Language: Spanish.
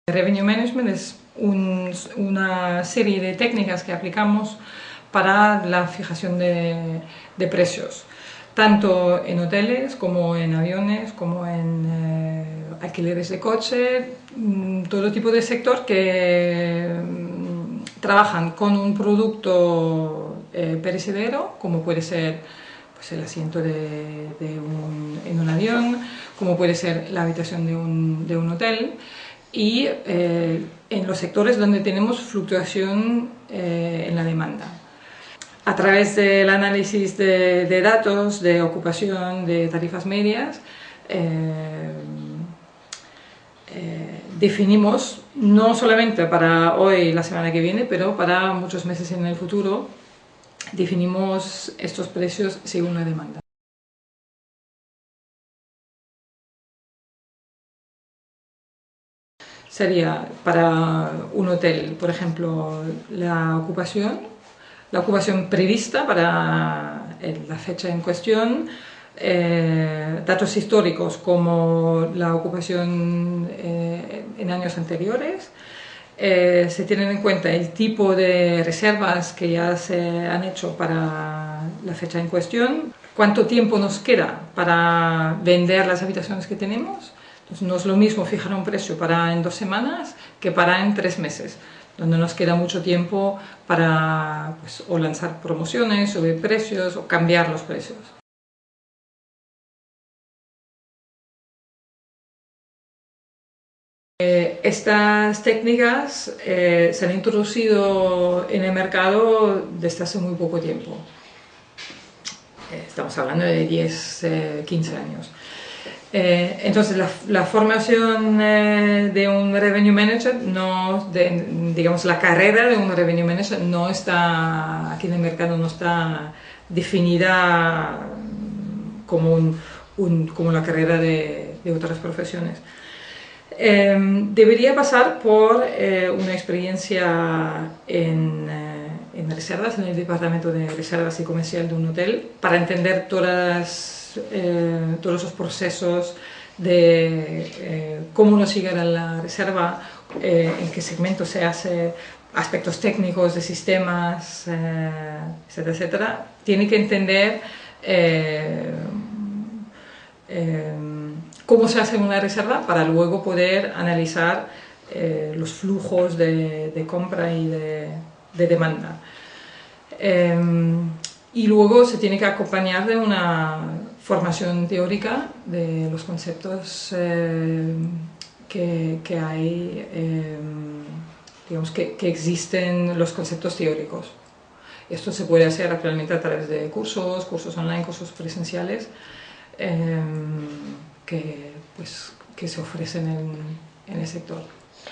Revenue Management es una serie de técnicas que aplicamos para la fijación de precios, tanto en hoteles como en aviones, como en alquileres de coche, todo tipo de sector que trabajan con un producto perecedero, como puede ser pues, el asiento en un avión, como puede ser la habitación de un hotel, y en los sectores donde tenemos fluctuación en la demanda. A través del análisis de datos, de ocupación, de tarifas medias, definimos, no solamente para hoy y la semana que viene, pero para muchos meses en el futuro, definimos estos precios según la demanda. Sería para un hotel, por ejemplo, la ocupación prevista para la fecha en cuestión, datos históricos como la ocupación en años anteriores, se tienen en cuenta el tipo de reservas que ya se han hecho para la fecha en cuestión, cuánto tiempo nos queda para vender las habitaciones que tenemos. Entonces, no es lo mismo fijar un precio para en 2 semanas que para en 3 meses, donde nos queda mucho tiempo para pues, o lanzar promociones, subir precios o cambiar los precios. Estas técnicas se han introducido en el mercado desde hace muy poco tiempo. Estamos hablando de 10, 15 años. Entonces, la formación de un revenue manager, digamos, la carrera de un revenue manager no está, aquí en el mercado no está definida como, como la carrera de otras profesiones. Debería pasar por una experiencia en reservas, en el departamento de reservas y comercial de un hotel, para entender todos los procesos de cómo nos llega a la reserva, en qué segmento se hace, aspectos técnicos de sistemas, etcétera, etcétera. Tiene que entender cómo se hace una reserva para luego poder analizar los flujos de compra y de demanda. Y luego se tiene que acompañar de una formación teórica de los conceptos que hay, digamos que existen los conceptos teóricos. Esto se puede hacer actualmente a través de cursos online, cursos presenciales, que se ofrecen en el sector.